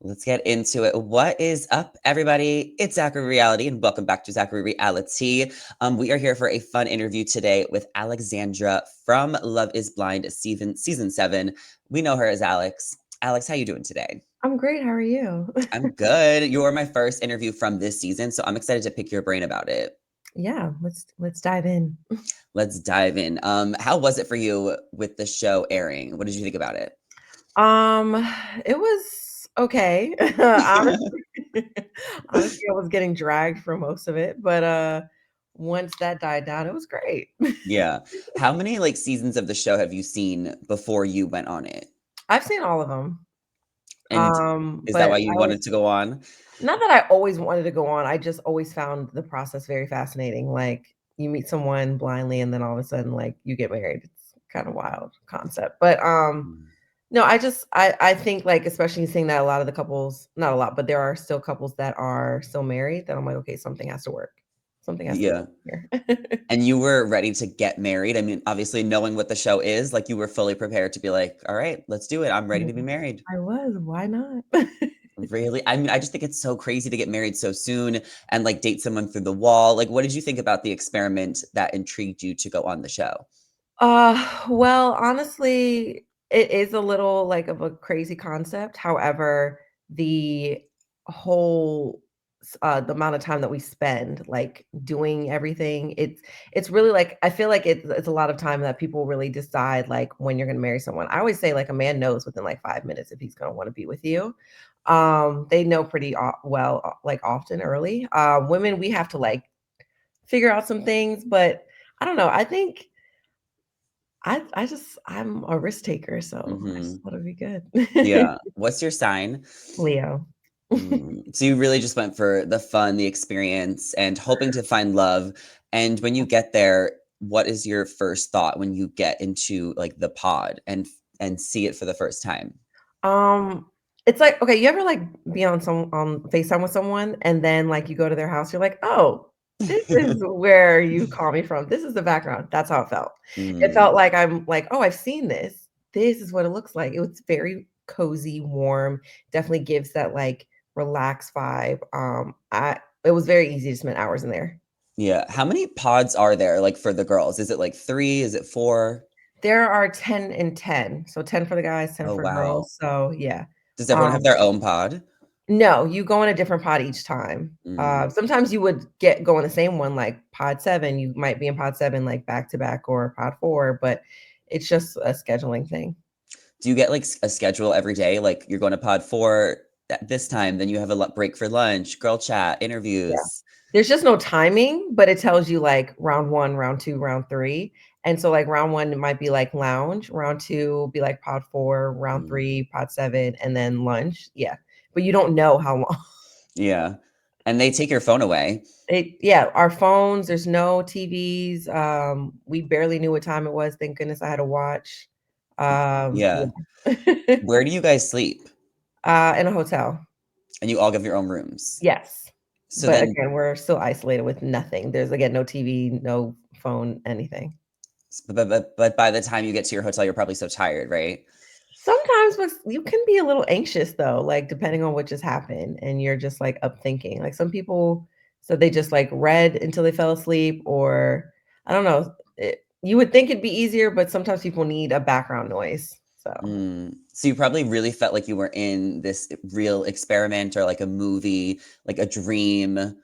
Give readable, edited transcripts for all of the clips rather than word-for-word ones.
Let's get into it. What is up, everybody? It's Zachary Reality, and welcome back to Zachary Reality. We are here for a fun interview today with Alexandra from Love Is Blind season 7. We know her as Alex. Alex, how you doing today? I'm great. How are you? I'm good. You're my first interview from this season, so I'm excited to pick your brain about it. Yeah, let's dive in. Let's dive in. How was it for you with the show airing? What did you think about it? Um, it was okay. Honestly, honestly, I was getting dragged for most of it, but once that died down, it was great. Yeah. How many seasons of the show have you seen before you went on it? I've seen all of them. And is that But why you I always wanted to go on? not that I always wanted to go on. I just always found the process very fascinating. Like you meet someone blindly and then all of a sudden like you get married. It's kind of wild concept. But Mm. no, I think, like, especially seeing that a lot of the couples not a lot, but there are still couples that are still married that I'm like, "Okay, something has to work. Something has to Yeah. work here." And you were ready to get married. I mean, obviously knowing what the show is, you were fully prepared to be like, "All right, let's do it. I'm ready Yeah, to be married." I was, why not? Really? I mean, I just think it's so crazy to get married so soon and date someone through the wall. What did you think about the experiment that intrigued you to go on the show? Well, honestly, it is a little, like, of a crazy concept. However, the whole the amount of time that we spend, like, doing everything, it's really, like I feel like it's a lot of time that people really decide, like, when you're gonna marry someone. I always say, like, a man knows within, like, 5 minutes if he's gonna wanna be with you. They know pretty well, like, often early. Women, we have to, like, figure out some things, but I don't know, I think I'm a risk taker, so I just Mhm. thought it'd be good. Yeah. What's your sign? Leo. So you really just went for the fun, the experience, and hoping to find love. And when you get there, what is your first thought when you get into the pod and see it for the first time? Um, it's like, okay, you ever, like, be on FaceTime with someone, and then, like, you go to their house, you're like, "Oh, this is where you call me from. This is the background." That's how it felt. It Mm, felt like I'm like, "Oh, I've seen this. This is what it looks like." It was very cozy, warm, definitely gives that, like, relaxed vibe. I it was very easy to spend hours in there. yeah. How many pods are there for the girls? Is it three? Is it four? There are 10 and 10. So 10 for the guys, 10 Oh, for wow. girls. So, yeah. Does everyone have Um, their own pod? no, you go in a different pod each time. Mm, Sometimes you would go in the same one, like pod 7, you might be in pod 7, like, back to back or pod 4, but it's just a scheduling thing. do you get a schedule every day? Like you're going to pod four at this time, then you have a break for lunch, girl chat, Yeah. interviews. There's just no timing, but it tells you, like, round 1, round 2, round 3, and so, like, round 1, it might be, like, lounge, round 2 will be, like, pod 4, round Mm, 3, pod 7, and then lunch, yeah, but you don't know how long. yeah. And they take your phone away. Yeah, our phones, there's no TVs, we barely knew what time it was, thank goodness I had a watch. Yeah. Yeah. Where do you guys sleep? In a hotel. And you all have your own rooms. Yes, So but then, again, we're still isolated with nothing. There's, again, no TV, no phone, anything. but by the time you get to your hotel, you're probably so tired, right? Sometimes but you can be a little anxious though, like, depending on what just happened, and you're just, like, up thinking. Like, some people said they just, like, read until they fell asleep, or I don't know, you would think it'd be easier, but sometimes people need a background noise, so So you probably really felt like you were in this real experiment or like a movie, like a dream.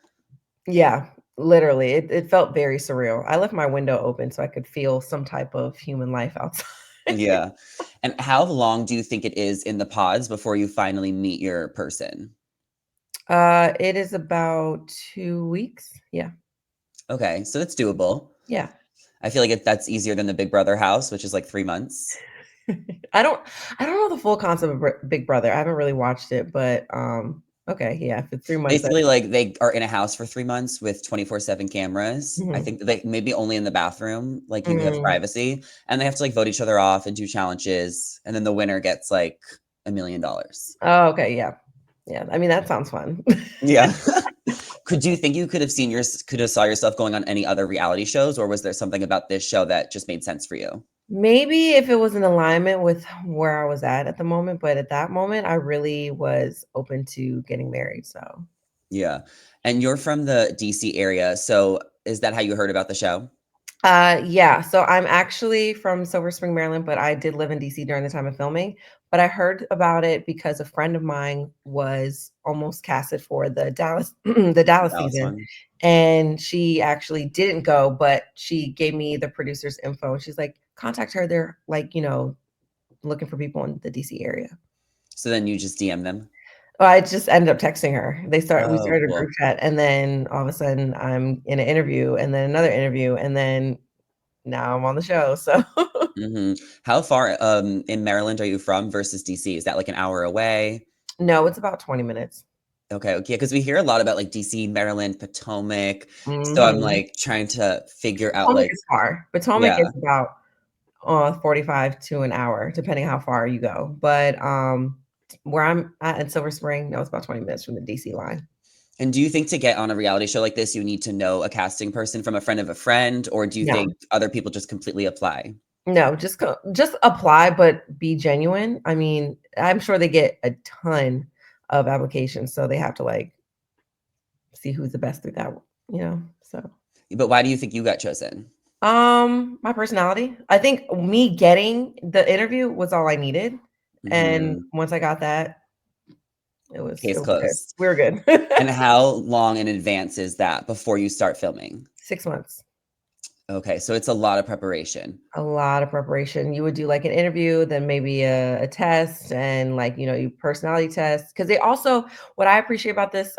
yeah, literally, it felt very surreal. I left my window open so I could feel some type of human life outside. Yeah. And how long do you think it is in the pods before you finally meet your person? It is about 2 weeks. Yeah, Okay, so that's doable. yeah. I feel like that's easier than the Big Brother house, which is like 3 months. I don't I don't know the full concept of Big Brother. I haven't really watched it, but, okay, yeah, if it's 3 months, I Basically, they are in a house for 3 months with 24/7 cameras. I mhm, think they maybe only in the bathroom, you have mm. privacy, and they have to vote each other off and do challenges, and then the winner gets $1 million. Oh, okay, yeah. Yeah, I mean, that sounds fun. Yeah. Could you think you could have saw yourself going on any other reality shows, or was there something about this show that just made sense for you? Maybe if it was in alignment with where I was at the moment, but at that moment, I really was open to getting married, so Yeah. And you're from the DC area, so is that how you heard about the show? Yeah, so I'm actually from Silver Spring, Maryland, but I did live in DC during the time of filming. But I heard about it because a friend of mine was almost casted for the Dallas the The Dallas Dallas season, one? and she actually didn't go, but she gave me the producer's info, and she's like, "Contact her, they're, like, looking for people in the DC area." So then you just DM them? Well, I just ended up texting her. We Oh, started a group cool. chat, and then all of a sudden, I'm in an interview, and then another interview, and then now I'm on the show, so Mhm. How far, in Maryland are you from versus DC? Is that, like, an hour away? No, it's about 20 minutes. Okay, okay, because we hear a lot about, like, DC, Maryland, Potomac, so I'm, Mhm. like, trying to figure out, Potomac like is far. Potomac yeah. is about, 45 to an hour, depending how far you go, but, where I'm at in Silver Spring, no, it's about 20 minutes from the DC line. And do you think to get on a reality show like this, you need to know a casting person from a friend of a friend, or do you No, think other people just completely apply? no, just apply, but be genuine. I mean, I'm sure they get a ton of applications, so they have to, like, see who's the best through that, so. But why do you think you got chosen? My personality. I think me getting the interview was all I needed, and Mhm. once I got that, it Case was good. closed. We were good. And how long in advance is that before you start filming? 6 months. Okay, so it's a lot of preparation. A lot of preparation. You would do, like, an interview, then maybe a test and, like, you personality test. Because they also what I appreciate about this,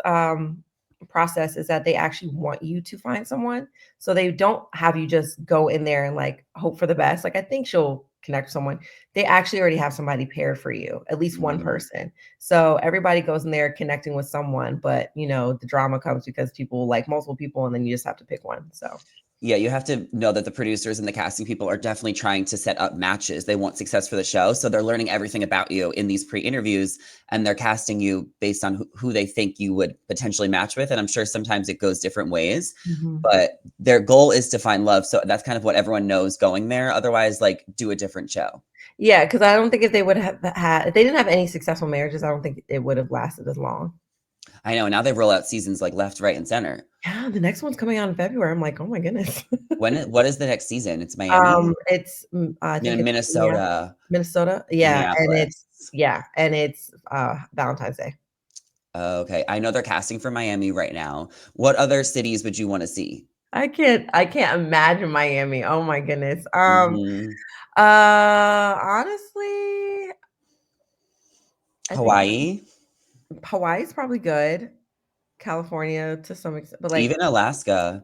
process is that they actually want you to find someone. So they don't have you just go in there and, like, hope for the best. Like, I think she'll connect with someone. They actually already have somebody paired for you, at least one Mm. person. So everybody goes in there connecting with someone, but, the drama comes because people like multiple people, and then you just have to pick one, so. Yeah, you have to know that the producers and the casting people are definitely trying to set up matches. They want success for the show, so they're learning everything about you in these pre-interviews, and they're casting you based on who they think you would potentially match with, and I'm sure sometimes it goes different ways, Mhm. but their goal is to find love, so that's kind of what everyone knows going there, otherwise, like, do a different show. Yeah, because I don't think if they would have had if they didn't have any successful marriages, I don't think it would have lasted as long. I know, now they roll out seasons, like, left, right, and center. Yeah, the next one's coming out in February. I'm like, "Oh my goodness." What is the next season? It's Miami? I think it's Minnesota, Minnesota? Yeah, Minneapolis. and it's, Valentine's Day. Okay, I know they're casting for Miami right now. What other cities would you wanna see? I can't imagine Miami. Oh my goodness. Mhm. Honestly, I think Hawaii? Hawaii's probably good. California to some extent, but, like, Even Alaska.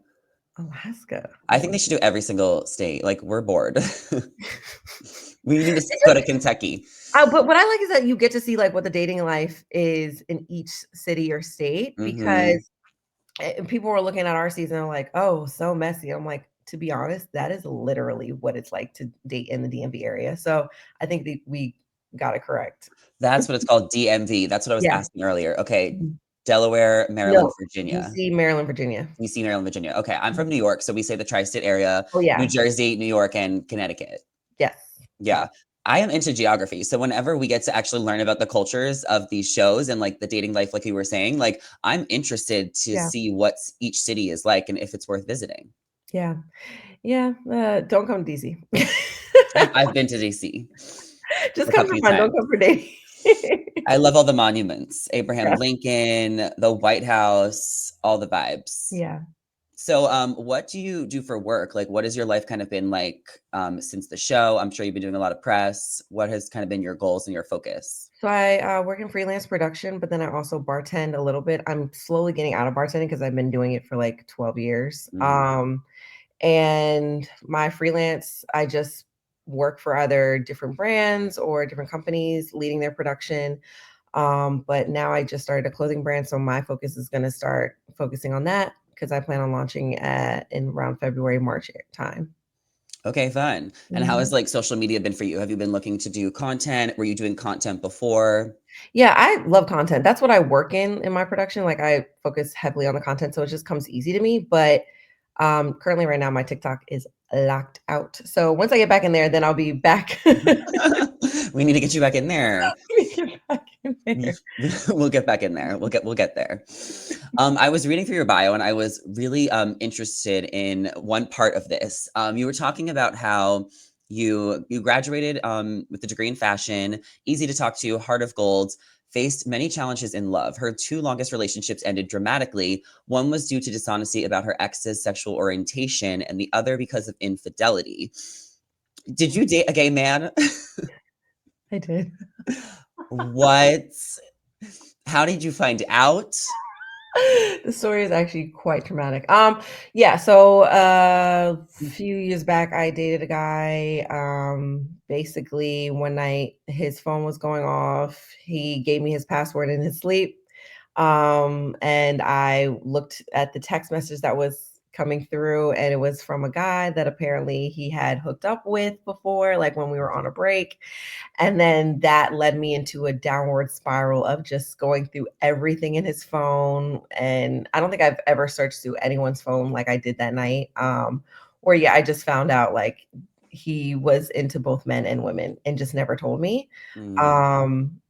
Alaska. I think they should do every single state, like, we're bored. We need to It's go just to Kentucky. but what I like is that you get to see, like, what the dating life is in each city or state Mhm. because, people were looking at our season and like, "Oh, so messy." I'm like, "To be honest, that is literally what it's like to date in the DMV area." So, I think that we got it correct. That's what it's called, DMV, that's what I was Yeah. asking earlier. Okay, Mhm. Delaware, Maryland, No, Virginia. DC, Maryland, Virginia. DC, Maryland, Virginia. Okay, I'm Mhm. from New York, so we say the tri-state area, Oh, New yeah. Jersey, New York, and Connecticut. Yes. Yeah. Yeah. I am into geography, so whenever we get to actually learn about the cultures of these shows and, like, the dating life, like you were saying, like, I'm interested to Yeah. see what each city is like and if it's worth visiting. Yeah. Yeah, don't come to DC. I've been to DC Just a come for few fun, don't times. come for dating. I love all the monuments, Abraham Yeah. Lincoln, the White House, all the vibes. Yeah. So, what do you do for work? Like, what has your life kind of been like, since the show? I'm sure you've been doing a lot of press. What has kind of been your goals and your focus? So I, work in freelance production, but then I also bartend a little bit. I'm slowly getting out of bartending because 'cause I've been doing it for, like, 12 years. Mm. And my freelance, I just work for either different brands or different companies leading their production. But now I just started a clothing brand, so my focus is gonna start focusing on that because I plan on launching at in around February, March time. Okay, fun. And how has, Mhm. like, social media been for you? Have you been looking to do content? Were you doing content before? Yeah, I love content. That's what I work in my production. Like, I focus heavily on the content, so it just comes easy to me. But currently, right now, my TikTok is locked out. So once I get back in there, then I'll be back. We need to get you back in there. Let me get back in You there. we'll get back in there. We'll get there. I was reading through your bio and I was really interested in one part of this. You were talking about how you graduated with a degree in fashion, easy to talk to, heart of gold, faced many challenges in love. Her two longest relationships ended dramatically. One was due to dishonesty about her ex's sexual orientation, and the other because of infidelity. Did you date a gay man? I did. What? How did you find out? The story is actually quite traumatic. Yeah, so a few years back I dated a guy. Basically one night his phone was going off. He gave me his password in his sleep. And I looked at the text message that was coming through, and it was from a guy that apparently he had hooked up with before, like when we were on a break. And then that led me into a downward spiral of just going through everything in his phone. And I don't think I've ever searched through anyone's phone like I did that night. Where yeah, I just found out like he was into both men and women and just never told me. Mm. Um,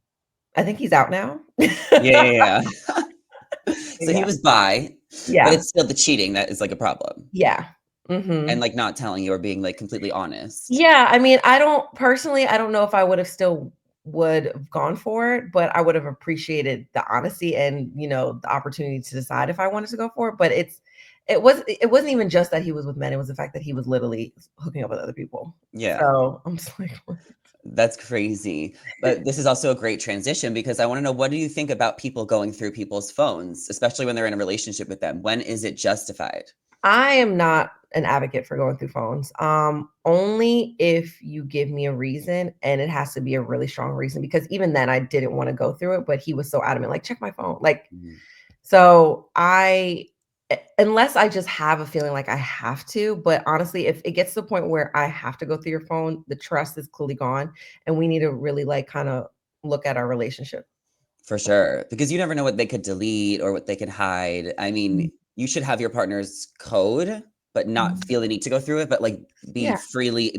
I think he's out now. Yeah, yeah, yeah. So he Yeah. was bi, but Yeah. it's still the cheating that is, like, a problem, Yeah. and, Mhm. like, not telling you or being, like, completely honest. Yeah, I mean, I don't personally, I don't know if I would have still would have gone for it, but I would have appreciated the honesty and, the opportunity to decide if I wanted to go for it, but it wasn't even just that he was with men, it was the fact that he was literally hooking up with other people. Yeah, So, I'm just like, "What?" that's crazy, but this is also a great transition because I wanna know, what do you think about people going through people's phones, especially when they're in a relationship with them? When is it justified? I am not an advocate for going through phones. Only if you give me a reason, and it has to be a really strong reason, because even then I didn't wanna go through it, but he was so adamant, like, "Check my phone." Like, Mhm. so unless I just have a feeling like I have to, but honestly, if it gets to the point where I have to go through your phone, the trust is clearly gone, and we need to really, like, kinda look at our relationship. For sure, because you never know what they could delete or what they could hide. I mean, Mhm, you should have your partner's code, but not mhm. feel the need to go through it, but, like, Yeah,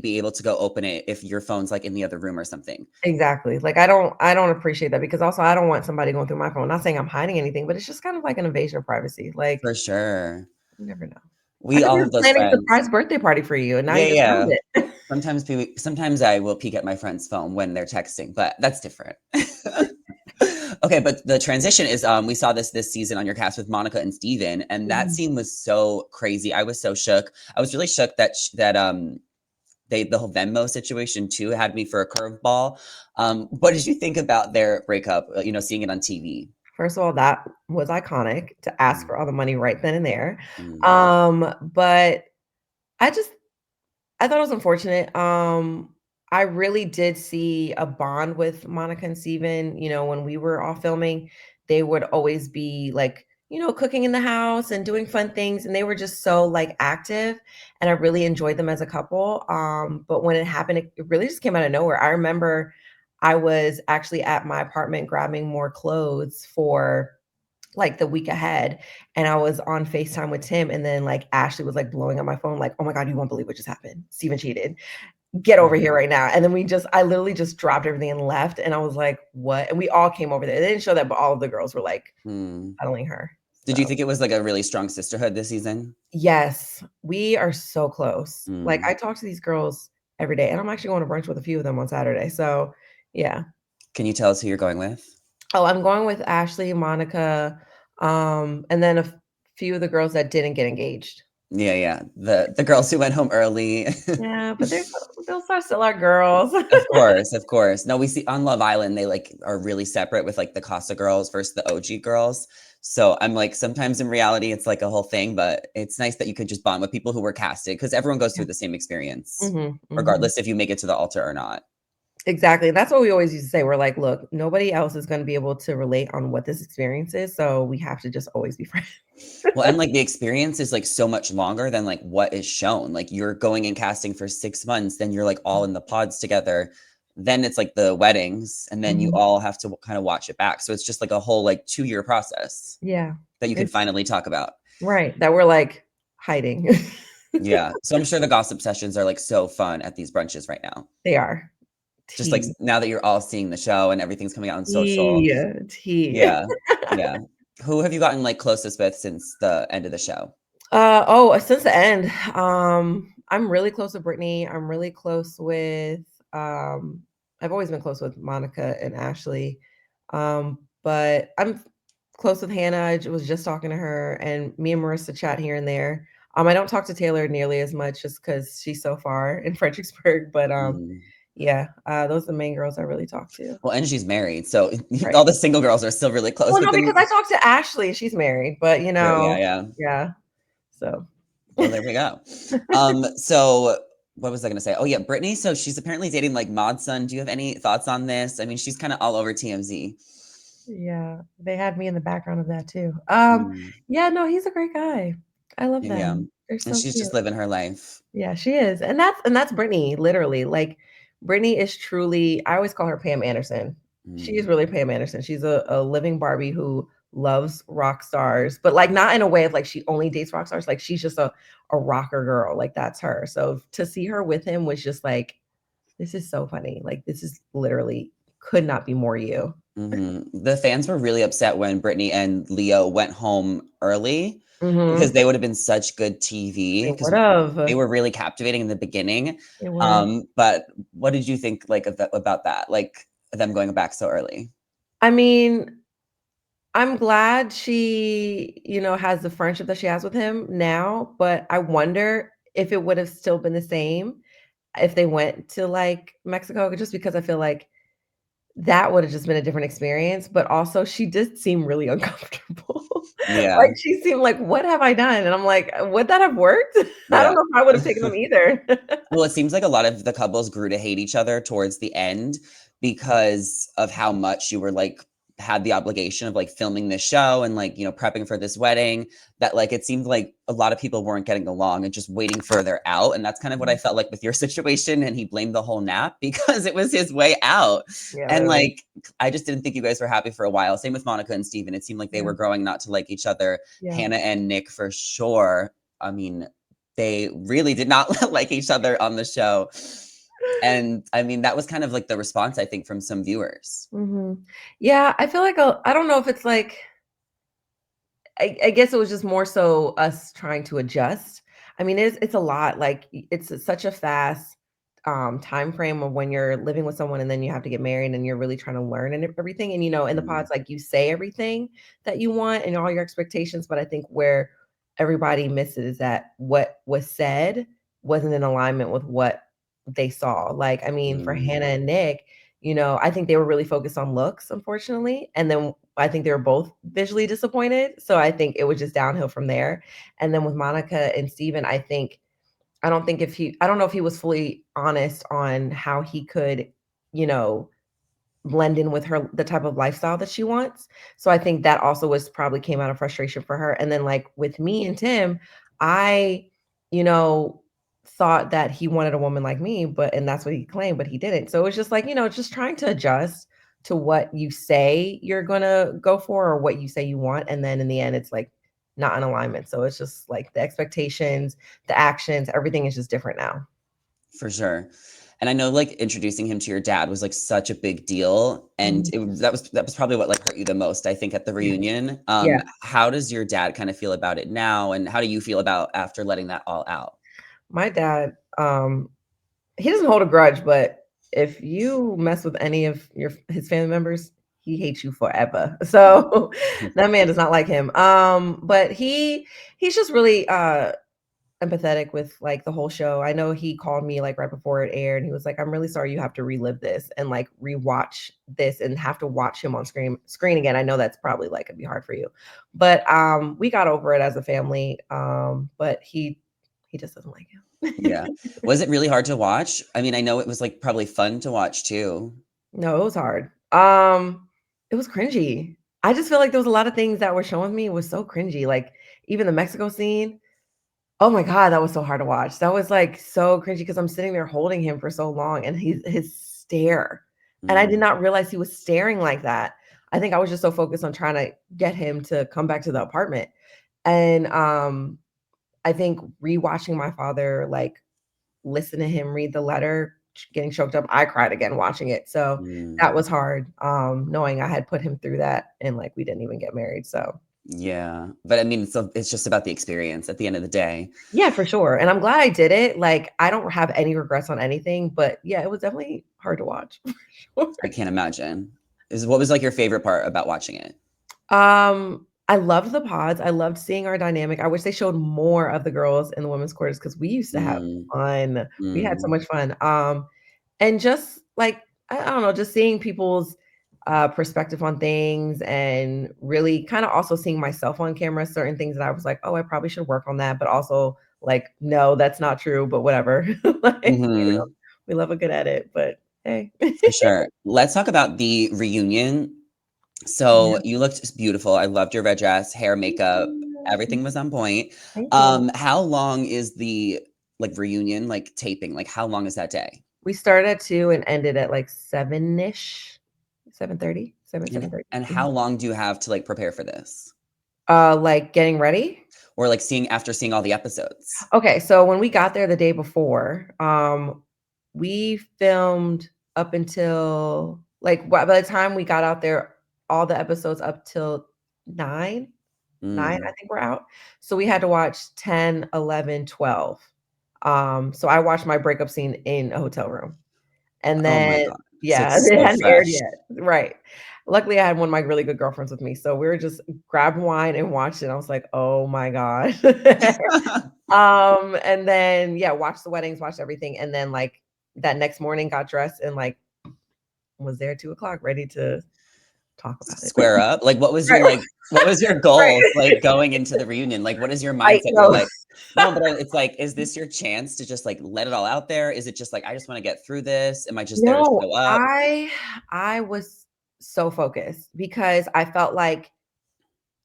be able to go open it if your phone's, like, in the other room or something. exactly. Like, I don't appreciate that, because also I don't want somebody going through my phone. Not saying I'm hiding anything, but it's just kind of like an invasion of privacy. Like, For sure. you never know. I We could all be have those planning a friends. surprise birthday party for you, and now Yeah, you just yeah. ruined it. Sometimes I will peek at my friend's phone when they're texting, but that's different. Okay, but the transition is, we saw this season on your cast with Monica and Steven, and that Mhm. scene was so crazy. I was so shook. I was really shook that the whole Venmo situation too had me for a curveball. What did you think about their breakup, seeing it on TV? First of all, that was iconic to ask Mm, for all the money right then and there. mm, But I just I thought it was unfortunate. I really did see a bond with Monica and Steven. When we were all filming, they would always be like, cooking in the house and doing fun things. And they were just so like active. And I really enjoyed them as a couple. But when it happened, it really just came out of nowhere. I remember I was actually at my apartment grabbing more clothes for like the week ahead, and I was on FaceTime with Tim, and then like Ashley was like blowing up my phone, like, "Oh my God, you won't believe what just happened. Steven cheated. Get over here mhm, right now." And then I literally just dropped everything and left. And I was like, "What?" And we all came over there. They didn't show that, but all of the girls were like mm. telling her. Did you So think it was like a really strong sisterhood this season? yes, we are so close. Like Mm. I talk to these girls every day, and I'm actually going to brunch with a few of them on Saturday. So yeah. Can you tell us who you're going with? Oh, I'm going with Ashley, Monica, and then few of the girls that didn't get engaged. Yeah, yeah. The girls who went home early. Yeah, but those are still our girls. Of course, of course. No, we see on Love Island, they, like, are really separate with, like, the Casa girls versus the OG girls. So, I'm like, sometimes in reality, it's, like, a whole thing, but it's nice that you could just bond with people who were casted because everyone goes Yeah. through the same experience, Mhm, mhm. regardless if you make it to the altar or not. Exactly, and that's what we always used to say. We're like, "Look, nobody else is gonna be able to relate on what this experience is, so we have to just always be friends." Well, and, like, the experience is, like, so much longer than, like, what is shown. Like, you're going and casting for 6 months, then you're, like, all in the pods together. Then it's, like, the weddings, and then you Mhm. all have to kinda watch it back. So it's just, like, a whole, like, 2-year process Yeah. that you could It's finally talk about. right, that we're, like, hiding. Yeah. So I'm sure the gossip sessions are, like, so fun at these brunches right now. They are. Just, like, Tea. now that you're all seeing the show and everything's coming out on social. Tea. Tea. Yeah. Yeah. Who have you gotten, like, closest with since the end of the show? Since the end, I'm really close with Brittany. I'm really close with, um, I've always been close with Monica and Ashley. But I'm close with Hannah. Was just talking to her, and me and Marissa chat here and there. I don't talk to Taylor nearly as much just because she's so far in Fredericksburg. But Mm. yeah, those are the main girls I really talk to. Well, and she's married, so Right. all the single girls are still really close, Well, but no, because then I talked to Ashley. She's married, but true, yeah, yeah. yeah. So Well, there we go. So what was I gonna say? Oh, yeah, Brittany, so she's apparently dating, like, Mod's son. Do you have any thoughts on this? I mean, she's kinda all over TMZ. yeah, they had me in the background of that too. Mm. Yeah, no, he's a great guy. I love Yeah, them. They're and so she's cute. just living her life. Yeah, she is. And that's Brittany, literally. Like Brittany is truly, I always call her Pam Anderson. She is Mm. really Pam Anderson. She's a living Barbie who loves rock stars, but like not in a way of like she only dates rock stars. Like she's just a rocker girl. Like that's her. So to see her with him was just like, this is so funny. Like this is literally could not be more you. Mhm. The fans were really upset when Brittany and Leo went home early because Mhm. they would have been such good TV They because they would've. were really captivating in the beginning. They were. But what did you think, like, of about that? Like, them going back so early? I mean, I'm glad she, has the friendship that she has with him now, but I wonder if it would have still been the same if they went to, like, Mexico, just because I feel like that would have just been a different experience, but also she did seem really uncomfortable. Like, Yeah, she seemed like, "What have I done?" And I'm like, "Would that have worked?" I don't yeah. know if I would have taken them either. Well, it seems like a lot of the couples grew to hate each other towards the end because of how much you were, like, had the obligation of, like, filming this show and, like, prepping for this wedding, that, like, it seemed like a lot of people weren't getting along and just waiting further out, and that's kind of what I felt like with your situation, and he blamed the whole nap because it was his way out, Yeah, and, literally. like, I just didn't think you guys were happy for a while. Same with Monica and Steven. It seemed like they Yeah, were growing not to like each other. yeah. Hannah and Nick for sure. I mean, they really did not like each other on the show. And I mean, that was kind of like the response, I think, from some viewers. Mhm. Yeah, I feel like I don't know if it's like I guess it was just more so us trying to adjust. I mean, it's a lot, like, it's such a fast, time frame of when you're living with someone and then you have to get married and you're really trying to learn and everything, and, in the Mm, pods, like, you say everything that you want and all your expectations, but I think where everybody misses is that what was said wasn't in alignment with what they saw. Like, I mean, for mm, Hannah and Nick, I think they were really focused on looks, unfortunately, and then I think they were both visually disappointed, so I think it was just downhill from there, and then with Monica and Steven, I don't know if he was fully honest on how he could, you know, blend in with her the type of lifestyle that she wants. So I think that also was probably came out of frustration for her. And then like with me and Tim, I, you know, thought that he wanted a woman like me, and that's what he claimed, but he didn't. So it was just like, just trying to adjust to what you say you're gonna go for or what you say you want. And then in the end, it's like not in alignment. So it's just like the expectations, the actions, everything is just different now. for sure. And I know, like, introducing him to your dad was, like, such a big deal, and Mhm. that was probably what, like, hurt you the most, I think, at the Yeah. reunion. Yeah. How does your dad kinda feel about it now, and how do you feel about after letting that all out? My dad, he doesn't hold a grudge, but if you mess with any of his family members, he hates you forever. So that man does not like him. But he's just really empathetic with like the whole show. I know he called me like right before it aired and he was like, I'm really sorry you have to relive this and like rewatch this and have to watch him on screen again. I know that's probably like it'd be hard for you. But we got over it as a family. But he just doesn't like him. Yeah. Was it really hard to watch? I mean, I know it was, like, probably fun to watch too. No, it was hard. It was cringy. I just feel like there was a lot of things that were showing me was so cringy. Like even the Mexico scene. Oh my god, that was so hard to watch. That was like so cringy because I'm sitting there holding him for so long and his stare. And I did Mm, not realize he was staring like that. I think I was just so focused on trying to get him to come back to the apartment. And I think rewatching my father, like, listen to him read the letter, getting choked up, I cried again watching it, so Mm, that was hard, knowing I had put him through that and, like, we didn't even get married, so yeah, but I mean, so it's just about the experience at the end of the day. yeah, for sure, and I'm glad I did it, like, I don't have any regrets on anything, but yeah, it was definitely hard to watch, for I sure. can't imagine. Is what was, like, your favorite part about watching it? I loved the pods, I loved seeing our dynamic, I wish they showed more of the girls in the women's quarters because we used to have Mm, fun. We had so mm, much fun, and just, like, I don't know, just seeing people's, perspective on things and really kinda also seeing myself on camera, certain things that I was like, "Oh, I probably should work on that," but also, like, "No, that's not true," but whatever. Like, mhm, we love a good edit, but hey. for sure. Let's talk about the reunion. Yeah. So, you looked beautiful, I loved your red dress, hair, Thank makeup, you. everything was on point. Thank you. How long is the, like, reunion, like, taping? Like, how long is that day? We started at 2 and ended at, like, 7-ish, 7:30, 7, And 7:30. and how long do you have to, like, prepare for this? Like, getting ready? Or, like, after seeing all the episodes? Okay, so when we got there the day before, we filmed up until like, by the time we got out there, all the episodes up till 9? 9, I Mm. think we're out. So we had to watch 10, 11, 12. So I watched my breakup scene in a hotel room. And Oh my then god. So yeah, it's it so hadn't aired fresh. yet. Right. Luckily, I had one of my really good girlfriends with me, so we were just grabbed wine and watched it. I was like, "Oh my god." And then, yeah, watched the weddings, watched everything, and then, like, that next morning got dressed and, like, was there at 2 o'clock ready to talk about it. Square up? Like, Right, what was your right. goals, like, going into the reunion? Like, what is your I mindset? You're know. like no, but it's like, is this your chance to just, like, let it all out there? Is it just like, "I just wanna get through this"? Am I just there to No, show up? I was so focused because I felt like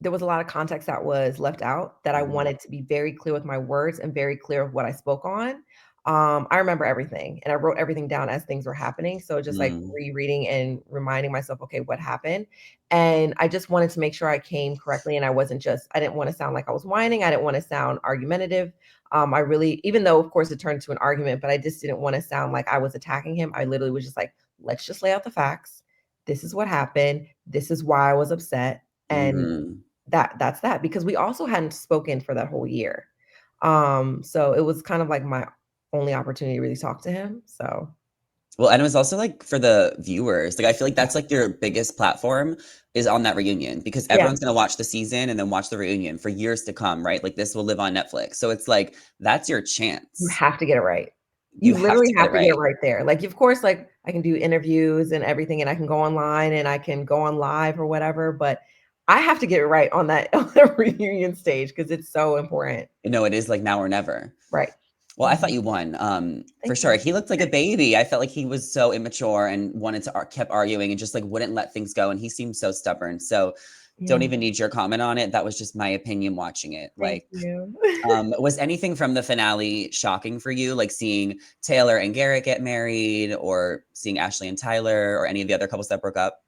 there was a lot of context that was left out that I Mhm. wanted to be very clear with my words and very clear with what I spoke on. I remember everything and I wrote everything down as things were happening. So just like Mm. rereading and reminding myself, okay, what happened? And I just wanted to make sure I came correctly and I wasn't just, I didn't want to sound like I was whining. I didn't want to sound argumentative. I really, even though of course it turned into an argument, but I just didn't want to sound like I was attacking him. I literally was just like, let's just lay out the facts. This is what happened. This is why I was upset. And Mhm. that's that, because we also hadn't spoken for that whole year. So it was kind of like my only opportunity to really talk to him, so Well, and it was also, like, for the viewers, like, I feel like that's, like, your biggest platform is on that reunion because yeah, everyone's gonna watch the season and then watch the reunion for years to come, right? Like, this will live on Netflix, so it's like, that's your you chance. have to get it right. You You have literally to get it have to get it right. right there. Like, of course, like, I can do interviews and everything, and I can go online and I can go on live or whatever, but I have to get it right on that on the reunion stage because it's so important. No, it is, like, now or never. Right. Well, I thought Mhm. you won, for Thank sure. you. He looked like a baby. I felt like he was so immature and wanted to kept arguing and just, like, wouldn't let things go, and he seemed so stubborn, so don't Yeah. even need your comment on it. That was just my opinion watching it, Thank like, you. was anything from the finale shocking for you, like seeing Taylor and Garrett get married or seeing Ashley and Tyler or any of the other couples that broke up?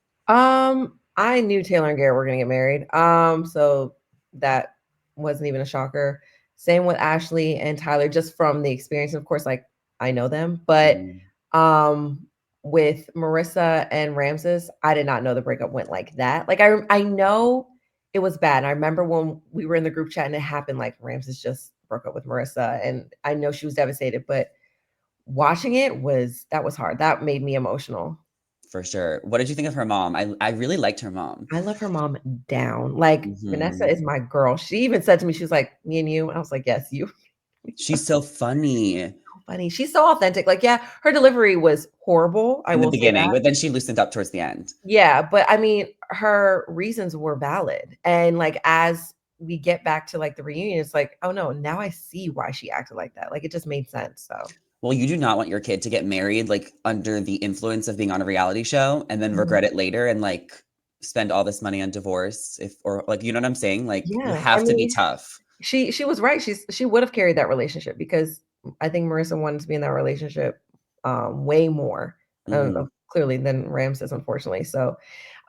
I knew Taylor and Garrett were gonna get married. So that wasn't even a shocker. Same with Ashley and Tyler, just from the experience. Of course, like I know them, but Mm, um, with Marissa and Ramses, I did not know the breakup went like that. Like I know it was bad. I remember when we were in the group chat and it happened. Like Ramses just broke up with Marissa, and I know she was devastated. But watching it was that was hard. That made me emotional. for sure. What did you think of her mom? I really liked her mom. I love her mom down. Like, Vanessa Mhm. is my girl. She even said to me, she was like, "Me and you." I was like, "Yes, you." She's so funny So funny. She's so authentic. Like, yeah, her delivery was horrible. I in the will say beginning, that. but then she loosened up towards the end. Yeah, but I mean, her reasons were valid. And like as we get back to like the reunion, it's like, oh no, now I see why she acted like that. Like it just made sense. So Well, you do not want your kid to get married, like, under the influence of being on a reality show and then mhm. regret it later and, like, spend all this money on divorce if or, like, you know what I'm saying? Like, you Yeah. I have to be mean, tough. she was right. She would have carried that relationship because I think Marissa wanted to be in that relationship way more, Mhm. clearly than Ramses, unfortunately. So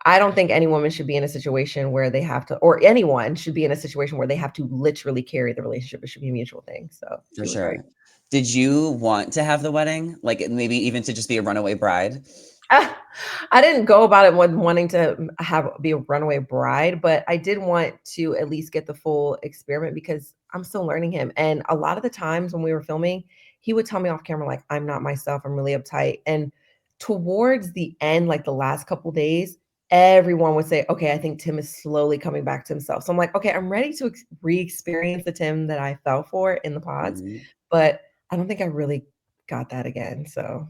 I don't think any woman should be in a situation where they have to, or anyone should be in a situation where they have to literally carry the relationship. It should be a mutual thing. So For he was great. sure. Did you want to have the wedding? Like, maybe even to just be a runaway bride? Ah, I didn't go about it with wanting to have be a runaway bride, but I did want to at least get the full experiment because I'm still learning him. And a lot of the times when we were filming, he would tell me off camera, like, I'm not myself, I'm really uptight. And towards the end, like the last couple days, everyone would say, okay, I think Tim is slowly coming back to himself. So I'm like, okay, I'm ready to re-experience the Tim that I fell for in the pods, Mhm. but I don't think I really got that again. So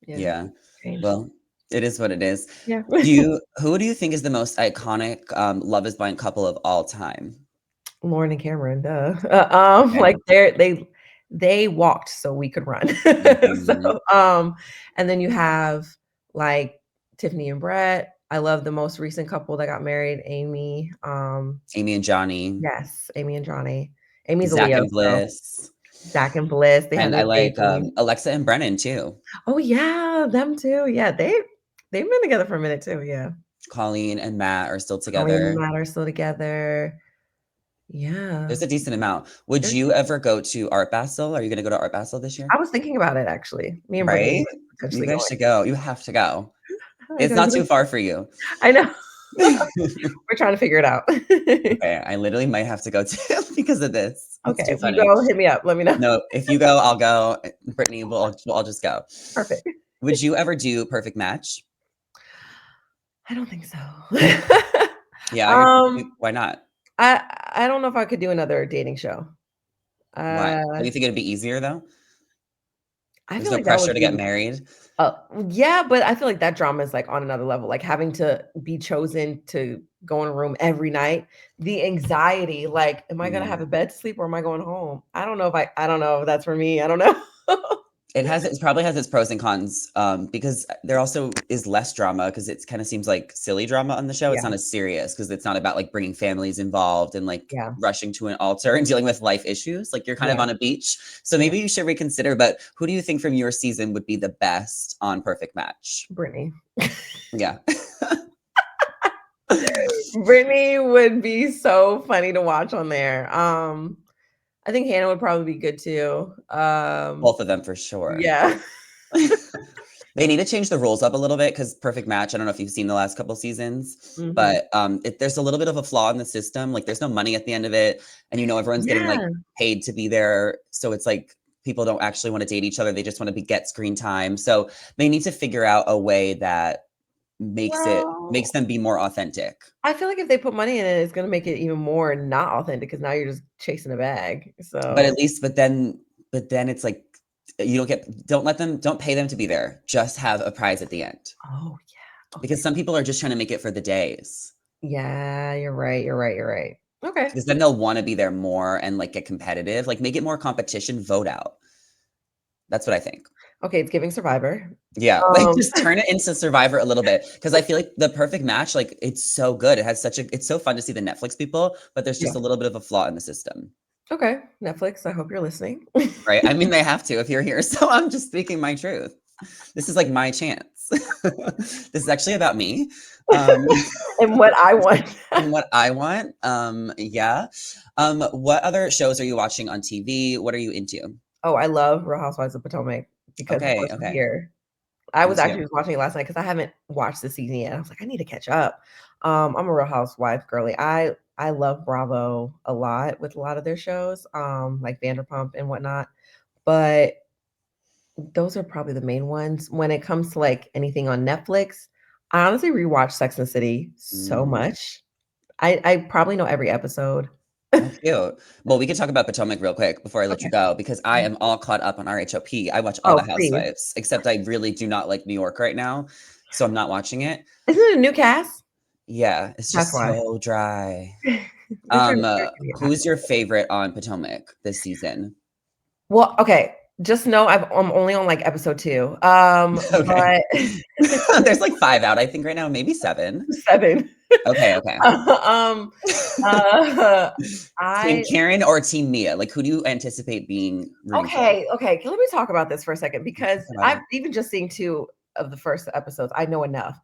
yeah, Yeah. changed. Well, it is what it is. Yeah. Who do you think is the most iconic, Love Is Blind couple of all time? Lauren and Cameron, duh. Okay. Like they walked so we could run. Mhm. So, and then you have like Tiffany and Brett. I love the most recent couple that got married, Amy. Amy and Johnny, Yes, Amy and Johnny. Amy's a Zach Leo, and so Bliss, Zach and Bliss. They had and I their like, baby. Alexa and Brennan too. Oh yeah, them too. Yeah, they've been together for a minute too. Yeah, Colleen and Matt are still Colleen and together. Matt are still together. Yeah, There's a decent amount. Would there's. you ever go to Art Basel? Are you gonna go to Art Basel this year? I was thinking about it actually. Me and Brittany Right? were You potentially guys going. should go. You have to go. I It's know. not too far for you. I know. We're trying to figure it out. Okay, I literally might have to go too because of this. It's Okay, too if you funny. go, hit me up. Let me know. No, if you go, I'll go. Brittany, we'll all just go. Perfect. Would you ever do Perfect Match? I don't think so. Yeah, Um, why not? I don't know if I could do another dating show. Why? Uh, Don't you think it'd be easier though? I There's feel no like that pressure would to get be married, uh, yeah, but I feel like that drama is like on another level. Like having to be chosen to go in a room every night, the anxiety, like, am I gonna have a mm. bed to sleep or am I going home? I don't know if that's for me. I don't know. It probably has its pros and cons, because there also is less drama because it kinda seems like silly drama on the show. It's Yeah, not as serious because it's not about, like, bringing families involved and, like, yeah, rushing to an altar and dealing with life issues, like, you're kind of yeah, on a beach, so yeah. maybe you should reconsider, but who do you think from your season would be the best on Perfect Match? Brittany. Yeah. Brittany would be so funny to watch on there. I think Hannah would probably be good too. Both of them for sure. Yeah. They need to change the rules up a little bit because Perfect Match, I don't know if you've seen the last couple seasons, Mhm. but, there's a little bit of a flaw in the system, like, there's no money at the end of it, and, everyone's getting, like, Yeah. paid to be there, so it's like people don't actually wanna date each other, they just wanna get screen time, so they need to figure out a way that makes Well, them be more authentic. I feel like if they put money in it, it's gonna make it even more not authentic because now you're just chasing a bag. But So at least but then it's like, you don't pay them to be there, just have a prize at the end, oh, yeah. because Okay. some people are just trying to make it for the days. Yeah, you're right, you're right, you're right. Okay. Because then they'll wanna be there more and, like, get competitive, like, make it more competition, vote out. That's what I think. Okay, it's giving Survivor. Yeah, like, Um, just turn it into Survivor a little bit, because I feel like The Perfect Match, like, it's so good, it's so fun to see the Netflix people, but there's yeah. just a little bit of a flaw in the system, Okay, Netflix, I hope you're listening. right? I mean, they have to if you're here, so I'm just speaking my truth. This is, like, my chance. This is actually about me, um, And what I want. and what I want, yeah. What other shows are you watching on TV? What are you into? Oh, I love Real Housewives of Potomac because of Okay, course we're okay. here. I Me was actually too. just watching it last night because I haven't watched the season yet. I was like, I need to catch up. I'm a Real Housewife girly. I love Bravo a lot with a lot of their shows, like Vanderpump and whatnot. But those are probably the main ones. When it comes to like anything on Netflix, I honestly rewatch Sex and the City so Mm. much. I probably know every episode. Oh, cute. Well, we could talk about Potomac real quick before I let you Okay. go because I am all caught up on RHOP. I watch all Oh, the please. Housewives, except I really do not like New York right now, so I'm not watching it. Isn't it a new cast? Yeah, it's That's just why. so dry. They're trying to get Who's back. your favorite on Potomac this season? Well, okay, just know I'm only on, like, episode 2, Okay. but There's like 5 out, I think, right now, maybe 7. 7. Okay, okay. Um, uh, Team I Karen or Team Mia? Like, who do you anticipate being rooting for? okay, let me talk about this for a second Let's because talk about I've it. even just seen 2 of the first episodes, I know enough.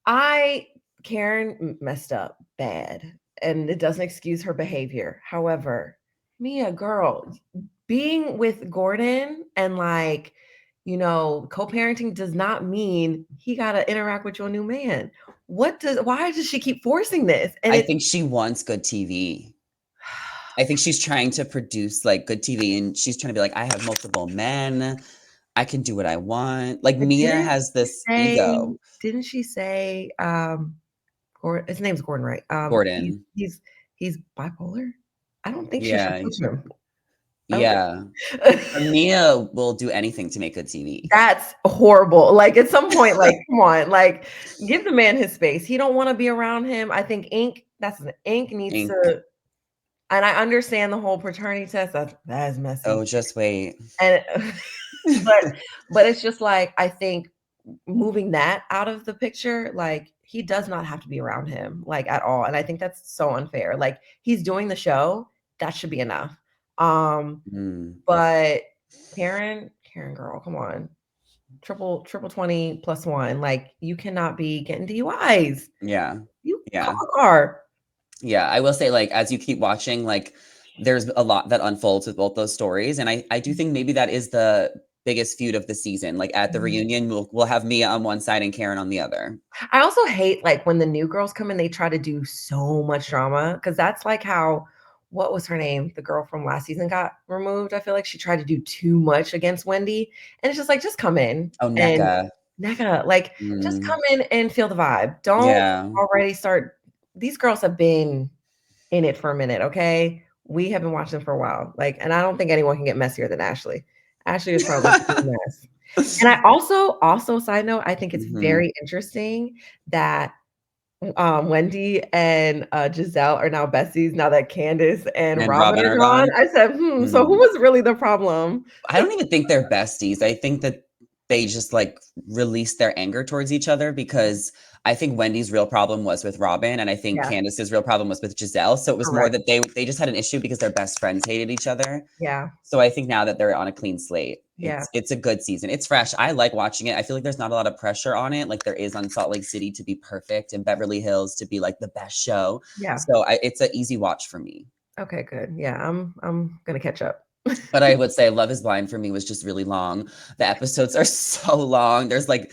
I Karen messed up bad, and it doesn't excuse her behavior. However, Mia, girl, being with Gordon and like, co-parenting does not mean he got to interact with your new man. Why does she keep forcing this? And I it's think she wants good TV. I think she's trying to produce, like, good TV, and she's trying to be like, "I have multiple men. I can do what I want." Like, but Mia has this ego. didn't she say, Gordon, his name's Gordon, right? He's Gordon. he's he's bipolar. I don't think she should Yeah, push him. I don't yeah. think But Mia will do anything to make good TV. That's horrible. Like, at some point, like, come on, like, give the man his space. He don't wanna be around him. I think Ink needs Ink. to, and I understand the whole paternity test, that is Oh, messy, just wait. and but but it's just like, I think moving that out of the picture, like, he does not have to be around him, like, at all, and I think that's so unfair. Like, he's doing the show, that should be enough. Mm. But Karen girl, come on. Triple 20 plus 1, like, you cannot be getting DUIs. Yeah. You call Yeah. a car. Yeah, I will say, like, as you keep watching, like, there's a lot that unfolds with both those stories, and I do think maybe that is the biggest feud of the season. Like, at the Mhm. reunion, we'll have Mia on one side and Karen on the other. I also hate, like, when the new girls come in, they try to do so much drama, because that's like how, what was her name? The girl from last season got removed. I feel like she tried to do too much against Wendy, and it's just like, just come in Oh, and NECA. Nneka, like, just Mm. come in and feel the vibe. Don't Yeah. already start, these girls have been in it for a minute, okay? We have been watching for a while, like, and I don't think anyone can get messier than Ashley. Ashley is probably the mess. And I also side note, I think it's Mhm. very interesting that, Wendy and, Giselle are now besties now that Candace and And Robin Robin are are gone. gone? I said, so who Mm. was really the problem? I don't even think they're besties. I think that they just, like, release their anger towards each other because I think Wendy's real problem was with Robin, and I think Yeah, Candace's real problem was with Giselle, so it was more correct. that they just had an issue because their best friends hated each other. Yeah, So I think now that they're on a clean slate, yeah, it's a good season. It's fresh. I like watching it. I feel like there's not a lot of pressure on it, like there is on Salt Lake City to be perfect and Beverly Hills to be, like, the best show. yeah. So it's an easy watch for me. Okay, good. Yeah, I'm gonna catch up. But I would say Love Is Blind for me was just really long. The episodes are so long. There's, like,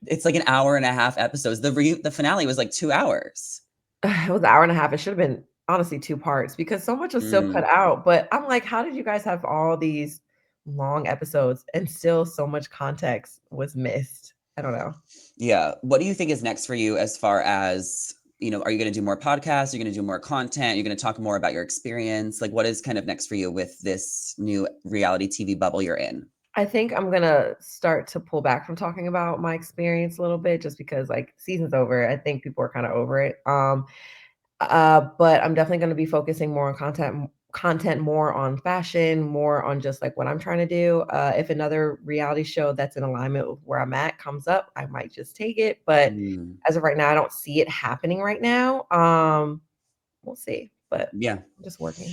it's like an hour and a half episodes. The finale was like 2 hours. It was an hour and a half. It should have been honestly 2 parts because so much was still cut Mm. out, but I'm like, "How did you guys have all these long episodes and still so much context was missed?" I don't know. Yeah. What do you think is next for you as far as, are you gonna do more podcasts? Are you gonna do more content? You're gonna talk more about your experience? Like, what is kind of next for you with this new reality TV bubble you're in? I think I'm gonna start to pull back from talking about my experience a little bit just because, like, season's over. I think people are kinda over it. But I'm definitely gonna be focusing more on content more on fashion, more on just, like, what I'm trying to do. If another reality show that's in alignment with where I'm at comes up, I might just take it, but Mm. as of right now, I don't see it happening right now. We'll see, but Yeah. I'm just working.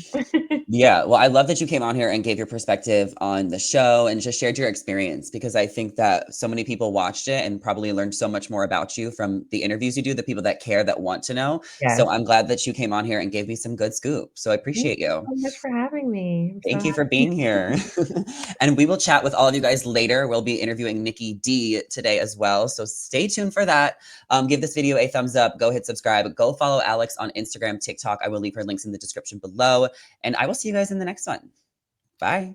Yeah, well, I love that you came on here and gave your perspective on the show and just shared your experience because I think that so many people watched it and probably learned so much more about you from the interviews you do, the people that care, that want to know. So Yes. I'm glad that you came on here and gave me some good scoop. So I Thank appreciate you you. so much for having me. I'm so Thank you for happy. being here. And we will chat with all of you guys later. We'll be interviewing Nikki D today as well. So stay tuned for that. Give this video a thumbs up. Go hit subscribe. Go follow Alex on Instagram, TikTok. I will leave her links in the description below. And I will see you guys in the next one. Bye.